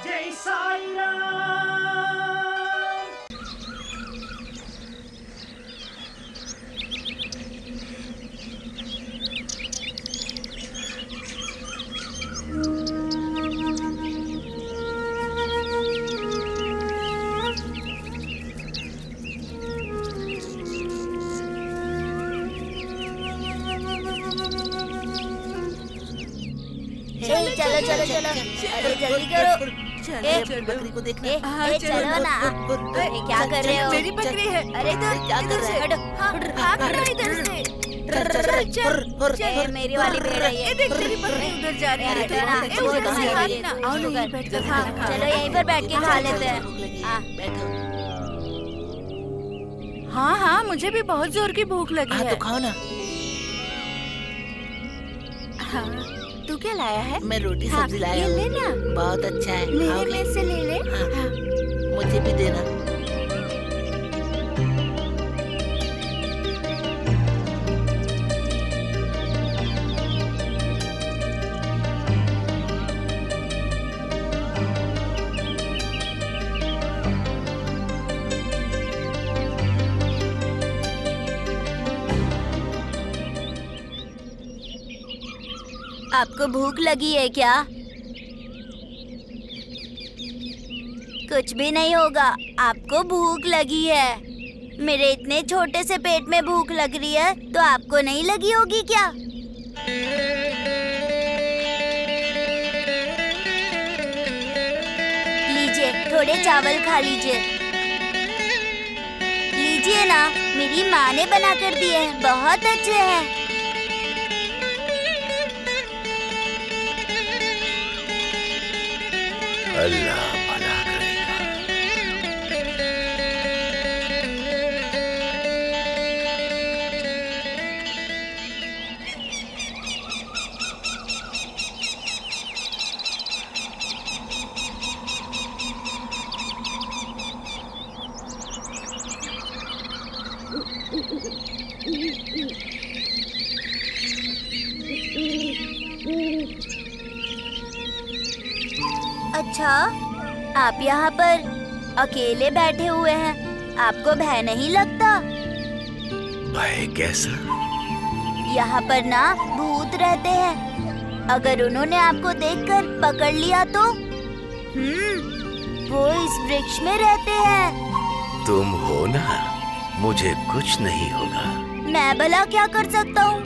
जय साई राम। चलो चलो चलो, अरे जल्दी करो। बकरी को देखना। चलो ना। अरे क्या कर रहे हो? मेरी बकरी है। अरे इधर से हटो। भाग रहा है इधर से। चल मेरी वाली भेड़ है ये। देख तेरी बकरी उधर जा रही है। हटो ना। उधर से भागना। आओ यहीं बैठ कर खा। चलो यहीं पर बैठ के खा लेते हैं। हाँ हाँ, मुझे भी बहुत जोर की भूख लगी है। तो खाओ ना। हाँ, तू क्या लाया है? मैं रोटी हाँ, सब्जी लाया ये हूँ। लेना। बहुत अच्छा है। मेरे खाओगे? में से ले ले। हाँ। हाँ। मुझे भी देना। आपको भूख लगी है क्या? कुछ भी नहीं होगा, आपको भूख लगी है। मेरे इतने छोटे से पेट में भूख लग रही है तो आपको नहीं लगी होगी क्या? लीजिए, थोड़े चावल खा लीजिए। लीजिए ना, मेरी माँ ने बना कर दिए हैं, बहुत अच्छे हैं। अल्लाह भला करेगा। अच्छा, आप यहाँ पर अकेले बैठे हुए हैं, आपको भय नहीं लगता? भय कैसा? यहाँ पर ना भूत रहते हैं, अगर उन्होंने आपको देखकर पकड़ लिया तो? वो इस वृक्ष में रहते हैं। तुम हो ना, मुझे कुछ नहीं होगा। मैं भला क्या कर सकता हूँ?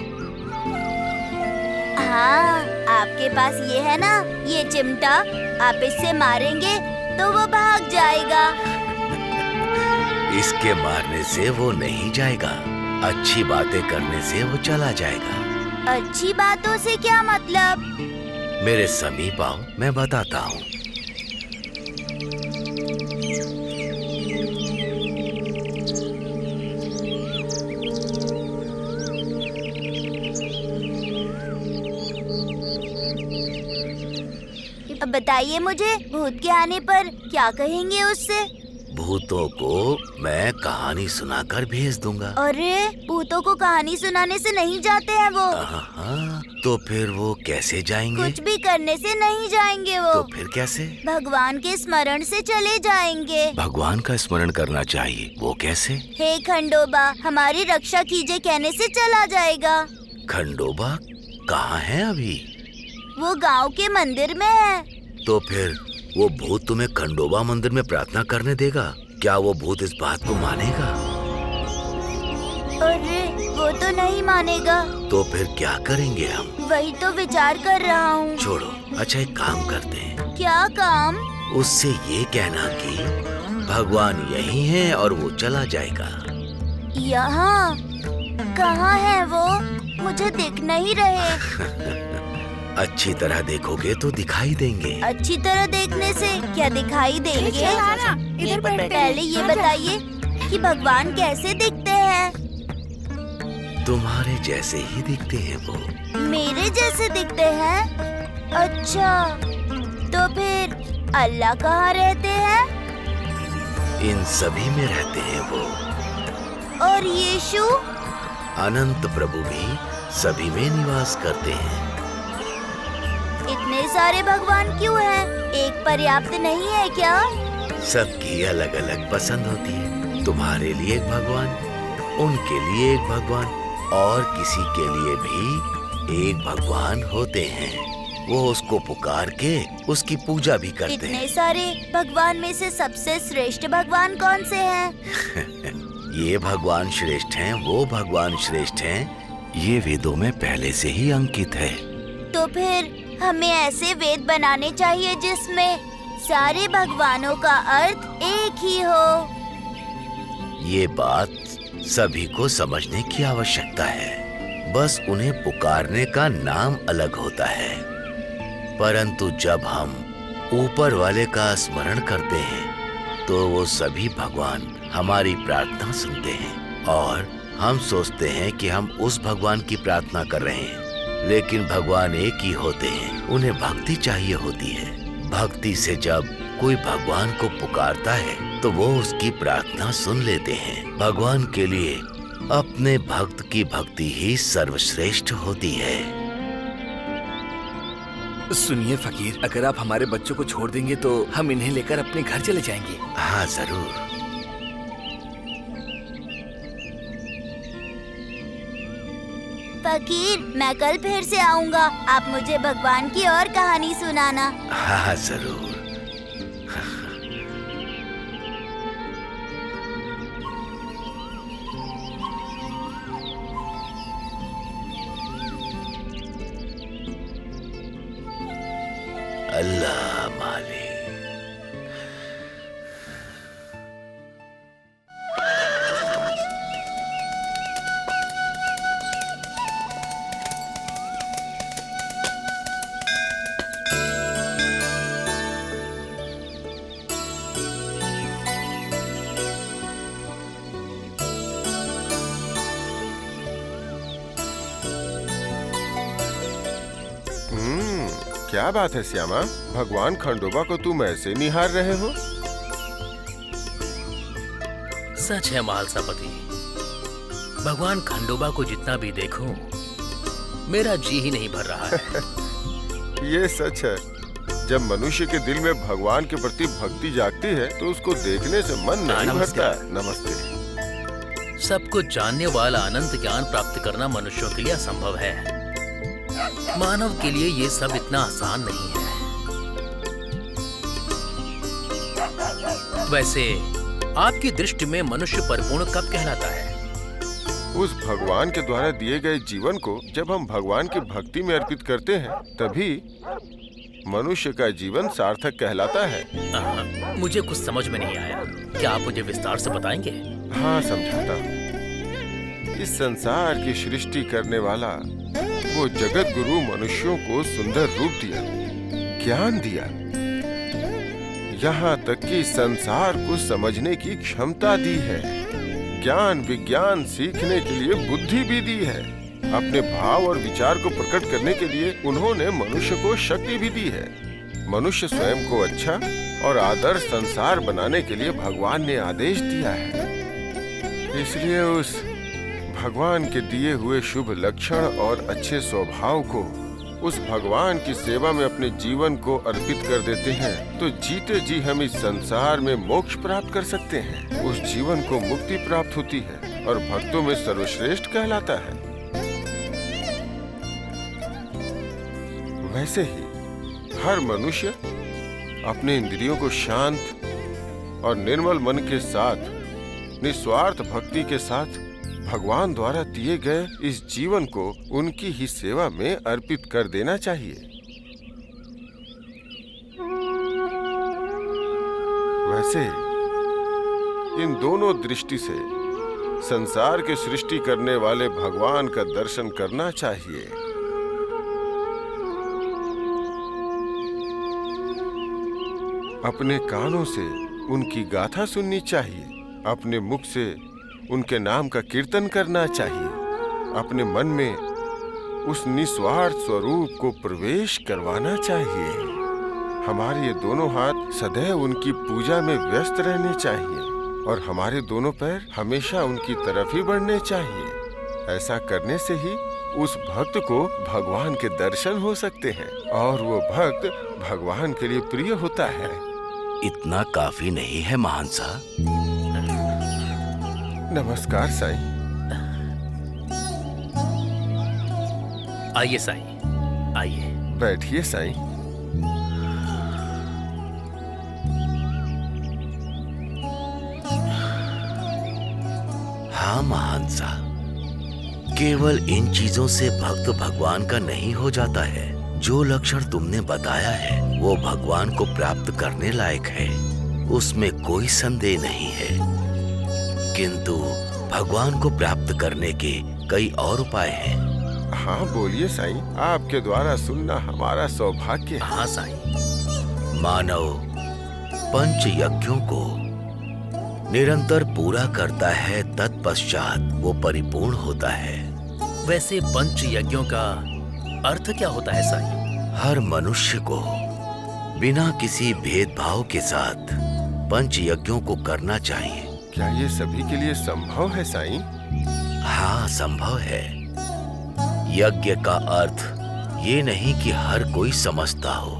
हाँ, आपके पास ये है ना, ये चिमटा, आप इससे मारेंगे तो वो भाग जाएगा। इसके मारने से वो नहीं जाएगा, अच्छी बातें करने से वो चला जाएगा। अच्छी बातों से क्या मतलब? मेरे समीप आओ, मैं बताता हूँ। अब बताइए मुझे, भूत के आने पर क्या कहेंगे उससे? भूतों को मैं कहानी सुनाकर भेज दूंगा। अरे, भूतों को कहानी सुनाने से नहीं जाते हैं वो। हाँ, तो फिर वो कैसे जाएंगे? कुछ भी करने से नहीं जाएंगे वो। तो फिर कैसे? भगवान के स्मरण से चले जाएंगे। भगवान का स्मरण करना चाहिए, वो कैसे? हे खंडोबा, हमारी रक्षा कीजिए कहने से चला जाएगा। खंडोबा कहाँ है अभी? वो गांव के मंदिर में है। तो फिर वो भूत तुम्हें खंडोबा मंदिर में प्रार्थना करने देगा? क्या वो भूत इस बात को मानेगा? अरे, वो तो नहीं मानेगा। तो फिर क्या करेंगे हम? वही तो विचार कर रहा हूँ। छोड़ो, अच्छा एक काम करते हैं। क्या काम? उससे ये कहना कि भगवान यही है और वो चला जाएगा। यहाँ? कहाँ है वो? मुझे दिख नहीं रहे। अच्छी तरह देखोगे तो दिखाई देंगे। अच्छी तरह देखने से क्या दिखाई देंगे? इधर बैठ। पहले ये बताइए कि भगवान कैसे दिखते हैं? तुम्हारे जैसे ही दिखते हैं वो। मेरे जैसे दिखते हैं? अच्छा, तो फिर अल्लाह कहाँ रहते हैं? इन सभी में रहते हैं वो। और यीशु? अनंत प्रभु भी सभी में निवास करते हैं। इतने सारे भगवान क्यों हैं? एक पर्याप्त नहीं है क्या? सबकी अलग अलग पसंद होती है। तुम्हारे लिए एक भगवान, उनके लिए एक भगवान और किसी के लिए भी एक भगवान होते हैं। वो उसको पुकार के उसकी पूजा भी करते इतने हैं। सारे भगवान में से सबसे श्रेष्ठ भगवान कौन से हैं? ये भगवान श्रेष्ठ हैं, वो भगवान श्रेष्ठ हैं, ये वेदों में पहले से ही अंकित है। तो फिर हमें ऐसे वेद बनाने चाहिए जिसमें सारे भगवानों का अर्थ एक ही हो। ये बात सभी को समझने की आवश्यकता है, बस उन्हें पुकारने का नाम अलग होता है। परंतु जब हम ऊपर वाले का स्मरण करते हैं तो वो सभी भगवान हमारी प्रार्थना सुनते हैं और हम सोचते हैं कि हम उस भगवान की प्रार्थना कर रहे हैं। लेकिन भगवान एक ही होते हैं, उन्हें भक्ति चाहिए होती है। भक्ति से जब कोई भगवान को पुकारता है तो वो उसकी प्रार्थना सुन लेते हैं। भगवान के लिए अपने भक्त की भक्ति ही सर्वश्रेष्ठ होती है। सुनिए फकीर, अगर आप हमारे बच्चों को छोड़ देंगे तो हम इन्हें लेकर अपने घर चले जाएंगे। हाँ जरूर। फकीर, मैं कल फिर से आऊंगा। आप मुझे भगवान की और कहानी सुनाना। हाँ जरूर। अल्लाह मालिक। क्या बात है श्यामा, भगवान खंडोबा को तुम ऐसे निहार रहे हो? सच है महालसापति, भगवान खंडोबा को जितना भी देखूं, मेरा जी ही नहीं भर रहा है। ये सच है, जब मनुष्य के दिल में भगवान के प्रति भक्ति जागती है तो उसको देखने से मन नहीं भरता। नमस्ते। सब कुछ जानने वाला अनंत ज्ञान प्राप्त करना मनुष्यों के लिए असंभव है। मानव के लिए ये सब इतना आसान नहीं है। वैसे आपकी दृष्टि में मनुष्य परिपूर्ण कब कहलाता है? उस भगवान के द्वारा दिए गए जीवन को जब हम भगवान की भक्ति में अर्पित करते हैं, तभी मनुष्य का जीवन सार्थक कहलाता है। मुझे कुछ समझ में नहीं आया, क्या आप मुझे विस्तार से बताएंगे? हाँ, समझाता हूँ। इस संसार की सृष्टि करने वाला वो जगत गुरु मनुष्यों को सुंदर रूप दिया, ज्ञान दिया, यहाँ तक कि संसार को समझने की क्षमता दी है। ज्ञान विज्ञान सीखने के लिए बुद्धि भी दी है। अपने भाव और विचार को प्रकट करने के लिए उन्होंने मनुष्य को शक्ति भी दी है। मनुष्य स्वयं को अच्छा और आदर्श संसार बनाने के लिए भगवान ने आदेश दिया है। इसलिए उस भगवान के दिए हुए शुभ लक्षण और अच्छे स्वभाव को उस भगवान की सेवा में अपने जीवन को अर्पित कर देते हैं तो जीते जी हम इस संसार में मोक्ष प्राप्त कर सकते हैं। उस जीवन को मुक्ति प्राप्त होती है और भक्तों में सर्वश्रेष्ठ कहलाता है। वैसे ही हर मनुष्य अपने इंद्रियों को शांत और निर्मल मन के साथ निस्वार्थ भक्ति के साथ भगवान द्वारा दिए गए इस जीवन को उनकी ही सेवा में अर्पित कर देना चाहिए। वैसे इन दोनों दृष्टि से संसार के सृष्टि करने वाले भगवान का दर्शन करना चाहिए। अपने कानों से उनकी गाथा सुननी चाहिए, अपने मुख से उनके नाम का कीर्तन करना चाहिए, अपने मन में उस निस्वार्थ स्वरूप को प्रवेश करवाना चाहिए। हमारे ये दोनों हाथ सदैव उनकी पूजा में व्यस्त रहने चाहिए और हमारे दोनों पैर हमेशा उनकी तरफ ही बढ़ने चाहिए। ऐसा करने से ही उस भक्त को भगवान के दर्शन हो सकते हैं और वो भक्त भगवान के लिए प्रिय होता है। इतना काफी नहीं है महान सा? नमस्कार साईं। आइए साईं, आइए। बैठिए साईं। हाँ महान सा, केवल इन चीजों से भक्त भगवान का नहीं हो जाता है। जो लक्षण तुमने बताया है वो भगवान को प्राप्त करने लायक है, उसमें कोई संदेह नहीं है। किंतु भगवान को प्राप्त करने के कई और उपाय हैं। हाँ बोलिए साईं, आपके द्वारा सुनना हमारा सौभाग्य है। हाँ साईं। मानव पंच यज्ञों को निरंतर पूरा करता है, तत्पश्चात वो परिपूर्ण होता है। वैसे पंच यज्ञों का अर्थ क्या होता है साईं? हर मनुष्य को बिना किसी भेदभाव के साथ पंच यज्ञों को करना चाहिए। क्या ये सभी के लिए संभव है साईं? हाँ संभव है। यज्ञ का अर्थ ये नहीं कि हर कोई समझता हो,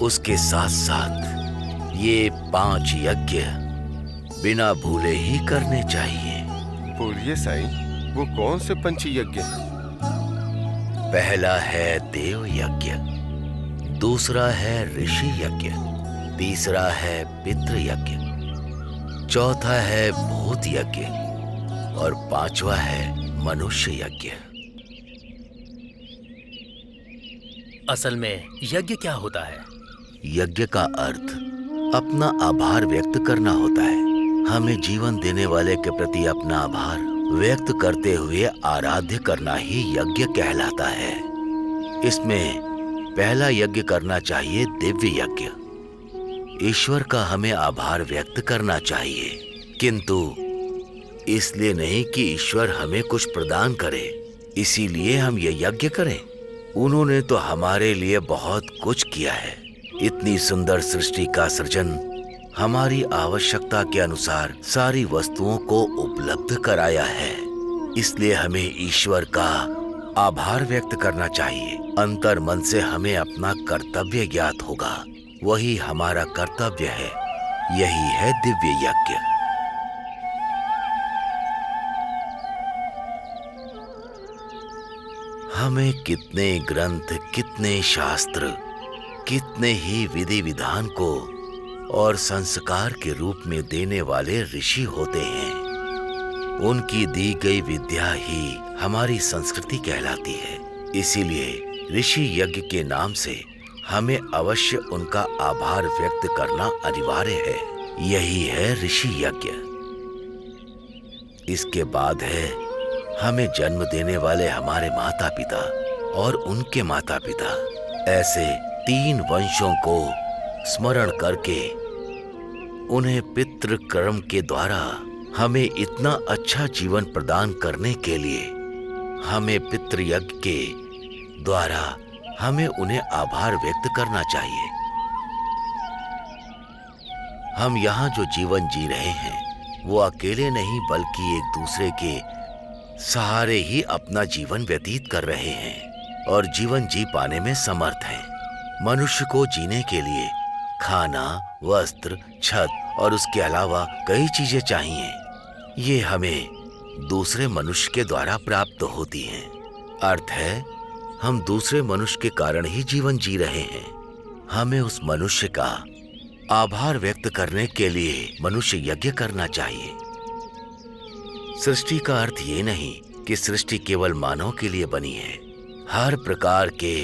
उसके साथ साथ ये 5 यज्ञ बिना भूले ही करने चाहिए। बोलिए साईं, वो कौन से पंच यज्ञ हैं? पहला है देव यज्ञ, दूसरा है ऋषि यज्ञ, तीसरा है पितृ यज्ञ, चौथा है भूत यज्ञ और 5वां है मनुष्य यज्ञ। असल में यज्ञ क्या होता है? यज्ञ का अर्थ अपना आभार व्यक्त करना होता है। हमें जीवन देने वाले के प्रति अपना आभार व्यक्त करते हुए आराध्य करना ही यज्ञ कहलाता है। इसमें पहला यज्ञ करना चाहिए दिव्य यज्ञ। ईश्वर का हमें आभार व्यक्त करना चाहिए, किंतु इसलिए नहीं कि ईश्वर हमें कुछ प्रदान करे इसीलिए हम ये यज्ञ करें। उन्होंने तो हमारे लिए बहुत कुछ किया है। इतनी सुंदर सृष्टि का सृजन, हमारी आवश्यकता के अनुसार सारी वस्तुओं को उपलब्ध कराया है। इसलिए हमें ईश्वर का आभार व्यक्त करना चाहिए। अंतर मन से हमें अपना कर्तव्य ज्ञात होगा, वही हमारा कर्तव्य है। यही है दिव्य यज्ञ। हमें कितने ग्रंथ, कितने शास्त्र, कितने ही विधि विधान को और संस्कार के रूप में देने वाले ऋषि होते हैं। उनकी दी गई विद्या ही हमारी संस्कृति कहलाती है। इसीलिए ऋषि यज्ञ के नाम से हमें अवश्य उनका आभार व्यक्त करना अनिवार्य है। यही है ऋषि यज्ञ। इसके बाद है हमें जन्म देने वाले हमारे माता पिता और उनके माता पिता। ऐसे 3 वंशों को स्मरण करके उन्हें पितृ कर्म के द्वारा हमें इतना अच्छा जीवन प्रदान करने के लिए हमें पितृयज्ञ के द्वारा हमें उन्हें आभार व्यक्त करना चाहिए। हम यहाँ जो जीवन जी रहे हैं वो अकेले नहीं बल्कि एक दूसरे के सहारे ही अपना जीवन व्यतीत कर रहे हैं और जीवन जी पाने में समर्थ हैं। मनुष्य को जीने के लिए खाना, वस्त्र, छत और उसके अलावा कई चीजें चाहिए। ये हमें दूसरे मनुष्य के द्वारा प्राप्त होती हैं। अर्थ है हम दूसरे मनुष्य के कारण ही जीवन जी रहे हैं। हमें उस मनुष्य का आभार व्यक्त करने के लिए मनुष्य यज्ञ करना चाहिए। सृष्टि का अर्थ ये नहीं कि सृष्टि केवल मानव के लिए बनी है। हर प्रकार के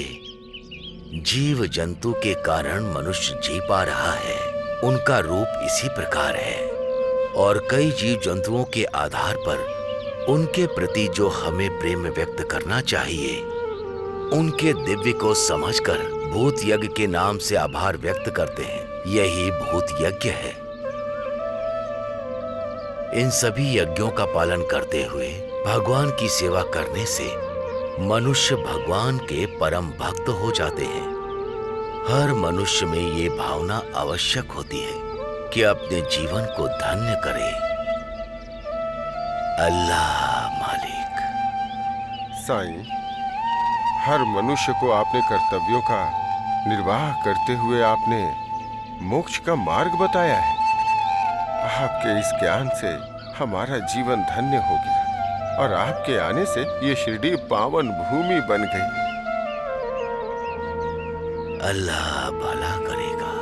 जीव जंतु के कारण मनुष्य जी पा रहा है। उनका रूप इसी प्रकार है और कई जीव जंतुओं के आधार पर उनके प्रति जो हमें प्रेम व्यक्त करना चाहिए, उनके दिव्य को समझकर भूत यज्ञ के नाम से आभार व्यक्त करते हैं। यही भूत यज्ञ है। इन सभी यज्ञों का पालन करते हुए भगवान की सेवा करने से मनुष्य भगवान के परम भक्त हो जाते हैं। हर मनुष्य में ये भावना आवश्यक होती है कि अपने जीवन को धन्य करे। अल्लाह मालिक। साईं, हर मनुष्य को आपने कर्तव्यों का निर्वाह करते हुए आपने मोक्ष का मार्ग बताया है। आपके इस ज्ञान से हमारा जीवन धन्य हो गया और आपके आने से ये शिरडी पावन भूमि बन गई। अल्लाह भला करेगा।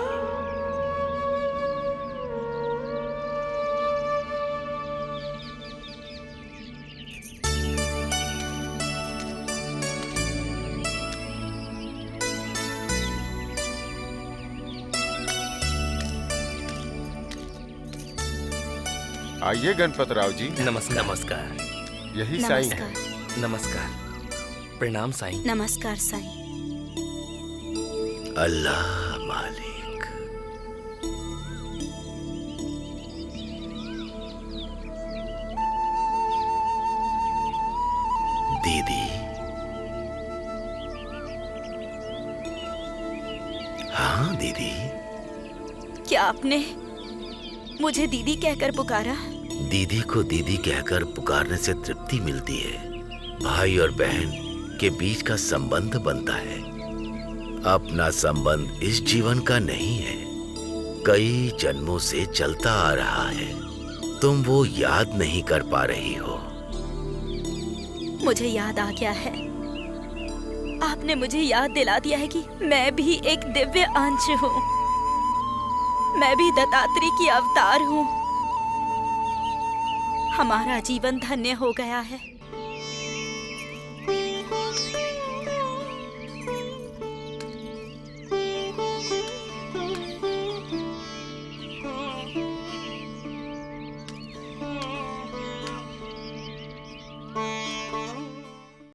आइए गणपतराव जी, नमस्कार। नमस्कार। यही साईं है। नमस्कार। नमस्कार। प्रणाम साईं। नमस्कार साईं। अल्लाह मालिक। दीदी, हाँ दीदी। क्या आपने मुझे दीदी कहकर पुकारा? दीदी को दीदी कहकर पुकारने से तृप्ति मिलती है। भाई और बहन के बीच का संबंध बनता है। अपना संबंध इस जीवन का नहीं है, कई जन्मों से चलता आ रहा है। तुम वो याद नहीं कर पा रही हो। मुझे याद आ गया है। आपने मुझे याद दिला दिया है कि मैं भी एक दिव्य अंश हूँ। मैं भी दत्तात्रेय की अवतार हूँ। हमारा जीवन धन्य हो गया है।